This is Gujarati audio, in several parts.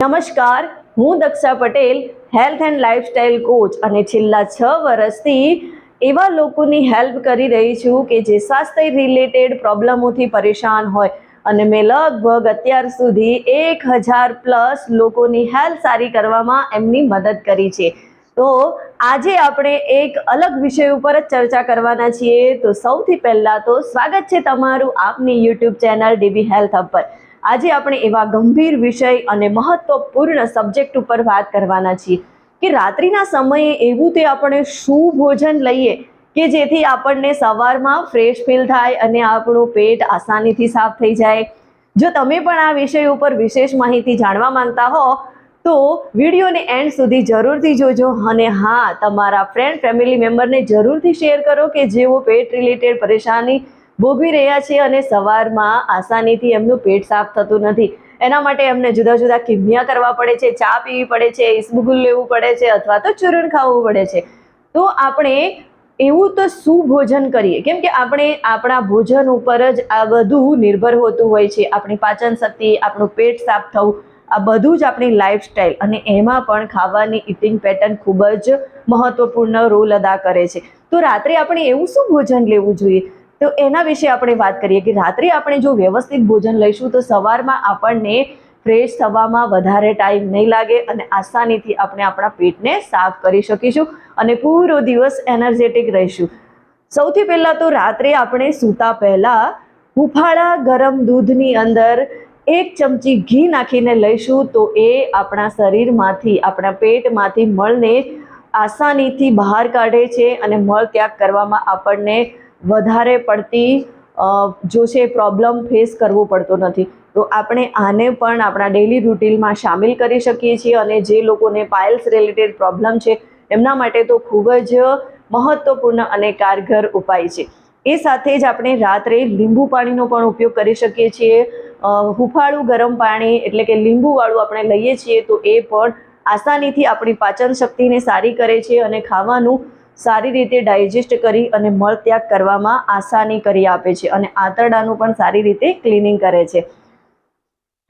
નમસ્કાર, હું Daksha Patel, health and lifestyle coach અને છેલ્લા 6 વર્ષથી એવા લોકોની હેલ્પ કરી રહી છું કે જે સ્વાસ્થ્ય રિલેટેડ પ્રોબ્લેમોથી પરેશાન હોય અને મેં લગભગ અત્યાર સુધી 1000+ લોકોની હેલ્થ સારી કરવામાં એમની મદદ કરી છે। તો આજે આપણે એક અલગ વિષય ઉપર જ ચર્ચા કરવાના છીએ। તો સૌથી પહેલાં તો સ્વાગત છે તમારું આપની YouTube channel dB health hub પર। આજે આપણે એવા ગંભીર વિષય અને મહત્વપૂર્ણ સબ્જેક્ટ ઉપર વાત કરવાના છીએ કે રાત્રિના સમયે એવું તે આપણે શું ભોજન લઈએ કે જેથી આપણને સવારમાં ફ્રેશ ફીલ થાય અને આપણું પેટ આસાનીથી સાફ થઈ જાય। જો તમે પણ આ વિષય ઉપર વિશેષ માહિતી જાણવા માંગતા હો તો વિડીયોને એન્ડ સુધી જરૂરથી જોજો અને હા, તમારા ફ્રેન્ડ ફેમિલી મેમ્બરને જરૂરથી શેર કરો કે જેઓ પેટ રિલેટેડ પરેશાની ભોગવી રહ્યા છે અને સવારમાં આસાનીથી એમનું પેટ સાફ થતું નથી। એના માટે એમને જુદા જુદા કિમિયા કરવા પડે છે, ચા પીવી પડે છે, ઈસબગુલ લેવું પડે છે અથવા તો ચૂરણ ખાવું પડે છે। તો આપણે એવું તો શું ભોજન કરીએ, કેમ કે આપણે આપણા ભોજન ઉપર જ આ બધું નિર્ભર હોતું હોય છે। આપણી પાચન શક્તિ, આપણું પેટ સાફ થવું, આ બધું જ આપણી લાઈફસ્ટાઈલ અને એમાં પણ ખાવાની ઇટિંગ પેટર્ન ખૂબ જ મહત્વપૂર્ણ રોલ અદા કરે છે। તો રાત્રે આપણે એવું શું ભોજન લેવું જોઈએ, તો એના વિશે આપણે વાત કરીએ કે રાત્રે આપણે જો વ્યવસ્થિત ભોજન લઈશું તો સવારમાં આપણને ફ્રેશ થવામાં વધારે ટાઈમ નહીં લાગે અને આસાનીથી આપણે આપણા પેટને સાફ કરી શકીશું અને પૂરો દિવસ એનર્જેટિક રહીશું। સૌથી પહેલાં તો રાત્રે આપણે સૂતા પહેલાં હુંફાળા ગરમ દૂધની અંદર 1 ચમચી ઘી નાખીને લઈશું તો એ આપણા શરીરમાંથી, આપણા પેટમાંથી મળને આસાનીથી બહાર કાઢે છે અને મળ ત્યાગ કરવામાં આપણને વધારે પડતી જો છે પ્રોબ્લેમ ફેસ કરવો પડતો નથી। તો આપણે આને પણ આપણા ડેલી રૂટીનમાં સામેલ કરી શકીએ છીએ અને જે લોકોને પાઇલ્સ રિલેટેડ પ્રોબ્લેમ છે એમના માટે તો ખૂબ જ મહત્વપૂર્ણ અને કારગર ઉપાય છે। એ સાથે જ આપણે રાત્રે લીંબુ પાણીનો પણ ઉપયોગ કરી શકીએ છીએ। હુંફાળું ગરમ પાણી એટલે કે લીંબુવાળું આપણે લઈએ છીએ તો એ પણ આસાનીથી આપણી પાચન શક્તિને સારી કરે છે અને ખાવાનું સારી રીતે ડાયજેસ્ટ કરી અને મળત્યાગ કરવામાં આસાની કરી આપે છે અને આંતરડાનું પણ સારી રીતે ક્લિનિંગ કરે છે।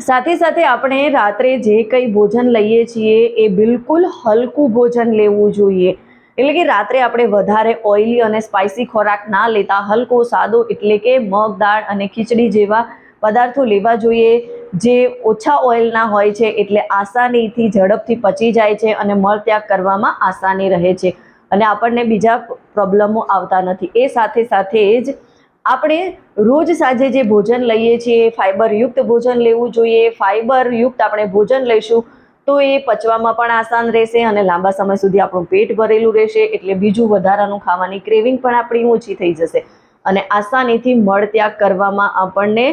સાથે સાથે આપણે રાત્રે જે કંઈ ભોજન લઈએ છીએ એ બિલકુલ હલકું ભોજન લેવું જોઈએ। એટલે કે રાત્રે આપણે વધારે ઓઇલી અને સ્પાઇસી ખોરાક ના લેતા હલકો સાદો એટલે કે મગ દાળ અને ખીચડી જેવા પદાર્થો લેવા જોઈએ જે ઓછા ઓઇલના હોય છે, એટલે આસાનીથી ઝડપથી પચી જાય છે અને મળત્યાગ કરવામાં આસાની રહે છે અને આપણને બીજા પ્રોબ્લેમો આવતા નથી। એ સાથે સાથે જ આપણે રોજ સાંજે જે ભોજન લઈએ છીએ ફાઇબરયુક્ત ભોજન લેવું જોઈએ। ફાઇબરયુક્ત આપણે ભોજન લઈશું તો એ પચવામાં પણ આસાન રહેશે અને લાંબા સમય સુધી આપણું પેટ ભરેલું રહેશે, એટલે બીજું વધારાનું ખાવાની ક્રેવિંગ પણ આપણી ઓછી થઈ જશે અને આસાનીથી મળત્યાગ કરવામાં આપણને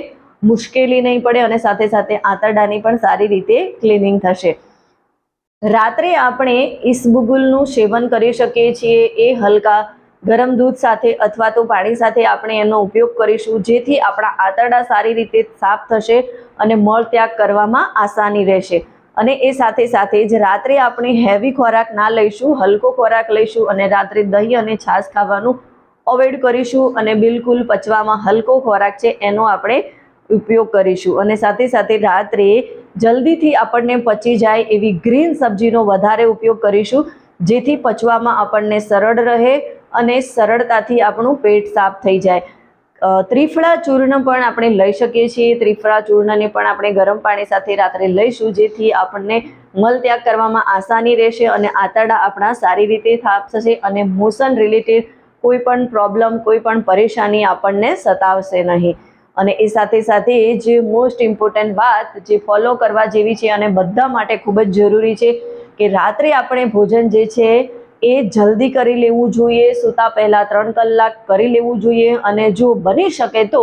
મુશ્કેલી નહીં પડે અને સાથે સાથે આંતરડાની પણ સારી રીતે ક્લિનિંગ થશે। રાત્રે આપણે ઈસબગુલનું સેવન કરી શકીએ છીએ। એ હલકા ગરમ દૂધ સાથે અથવા તો પાણી સાથે આપણે એનો ઉપયોગ કરીશું જેથી આપણા આંતરડા સારી રીતે સાફ થશે અને મળત્યાગ કરવામાં આસાની રહેશે। અને એ સાથે સાથે જ રાત્રે આપણે હેવી ખોરાક ના લઈશું, હલકો ખોરાક લઈશું અને રાત્રે દહીં અને છાશ ખાવાનું અવોઇડ કરીશું અને બિલકુલ પચવામાં હલકો ખોરાક છે એનો આપણે ઉપયોગ કરીશું અને સાથે સાથે રાત્રે જલ્દીથી આપણને પચી જાય એવી ગ્રીન સબ્જીનો વધારે ઉપયોગ કરીશું જેથી પચવામાં આપણને સરળ રહે અને સરળતાથી આપણું પેટ સાફ થઈ જાય। ત્રિફળા ચૂર્ણ પણ આપણે લઈ શકીએ છીએ। ત્રિફળા ચૂર્ણને પણ આપણે ગરમ પાણી સાથે રાત્રે લઈશું જેથી આપણને મળત્યાગ કરવામાં આસાની રહેશે અને આંતરડા આપણા સારી રીતે સાફ થશે અને મોશન રિલેટેડ કોઈ પણ પ્રોબ્લેમ, કોઈ પણ પરેશાની આપણને સતાવશે નહીં। અને એ સાથે સાથે જે મોસ્ટ ઇમ્પોર્ટન્ટ વાત જે ફોલો કરવા જેવી છે અને બધા માટે ખૂબ જ જરૂરી છે કે રાત્રે આપણે ભોજન જે છે એ જલ્દી કરી લેવું જોઈએ। સૂતા પહેલાં 3 કલાક કરી લેવું જોઈએ અને જો બની શકે તો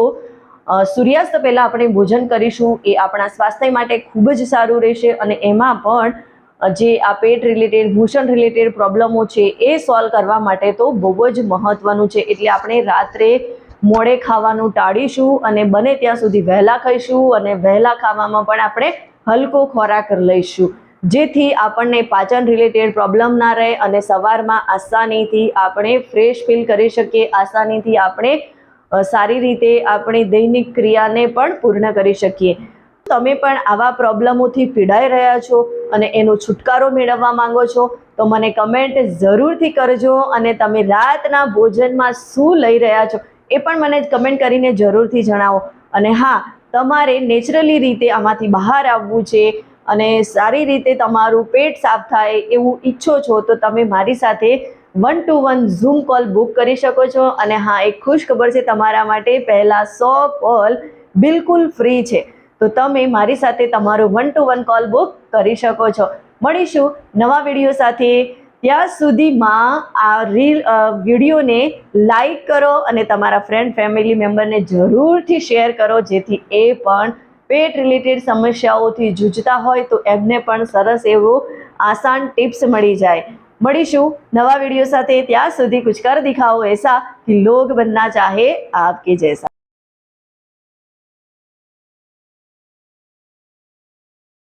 સૂર્યાસ્ત પહેલાં આપણે ભોજન કરીશું એ આપણા સ્વાસ્થ્ય માટે ખૂબ જ સારું રહેશે અને એમાં પણ જે આ પેટ રિલેટેડ, મોશન રિલેટેડ પ્રોબ્લેમો છે એ સોલ્વ કરવા માટે તો બહુ જ મહત્વનું છે। એટલે આપણે રાત્રે મોડે ખાવાનું ટાળીશું અને બને ત્યાં સુધી વહેલા ખાઈશું અને વહેલા ખાવામાં પણ આપણે હલકો ખોરાક લઈશું જેથી આપણને પાચન રિલેટેડ પ્રોબ્લેમ ના રહે અને સવારમાં આસાનીથી આપણે ફ્રેશ ફીલ કરી શકીએ, આસાનીથી આપણે સારી રીતે આપણી દૈનિક ક્રિયાને પણ પૂર્ણ કરી શકીએ। તમે પણ આવા પ્રોબ્લેમોથી પીડાઈ રહ્યા છો અને એનો છુટકારો મેળવવા માંગો છો તો મને કમેન્ટ જરૂરથી કરજો, અને તમે રાતના ભોજનમાં શું લઈ રહ્યા છો એ પણ મને કમેન્ટ કરીને જરૂરથી જણાવો. અને હા, તમારે નેચરલી રીતે આમાંથી બહાર આવવું છે અને સારી રીતે તમારું પેટ સાફ થાય એવું ઈચ્છો છો તો તમે મારી સાથે 1-to-1 ઝૂમ કોલ બુક કરી શકો છો. અને હા, એક ખુશ ખબર છે તમારા માટે, પહેલા 100 કોલ બિલકુલ ફ્રી છે, તો તમે મારી સાથે તમારો 1-to-1 કોલ બુક કરી શકો છો. મળીશું નવા વિડીયો સાથે. ત્યાં સુધીમાં આ વિડીયોને લાઈક કરો અને તમારા ફ્રેન્ડ ફેમિલી મેમ્બરને જરૂરથી શેર કરો, જેથી એ પણ પેટ રિલેટેડ સમસ્યાઓથી જૂझता હોય તો એમને પણ સરસ એવું આસાન ટિપ્સ મળી જાય. મળીશું નવા વિડીયો સાથે. ત્યાં સુધી कुछ कर दिखाओ ऐसा कि लोग बनना चाहे आपके जैसा.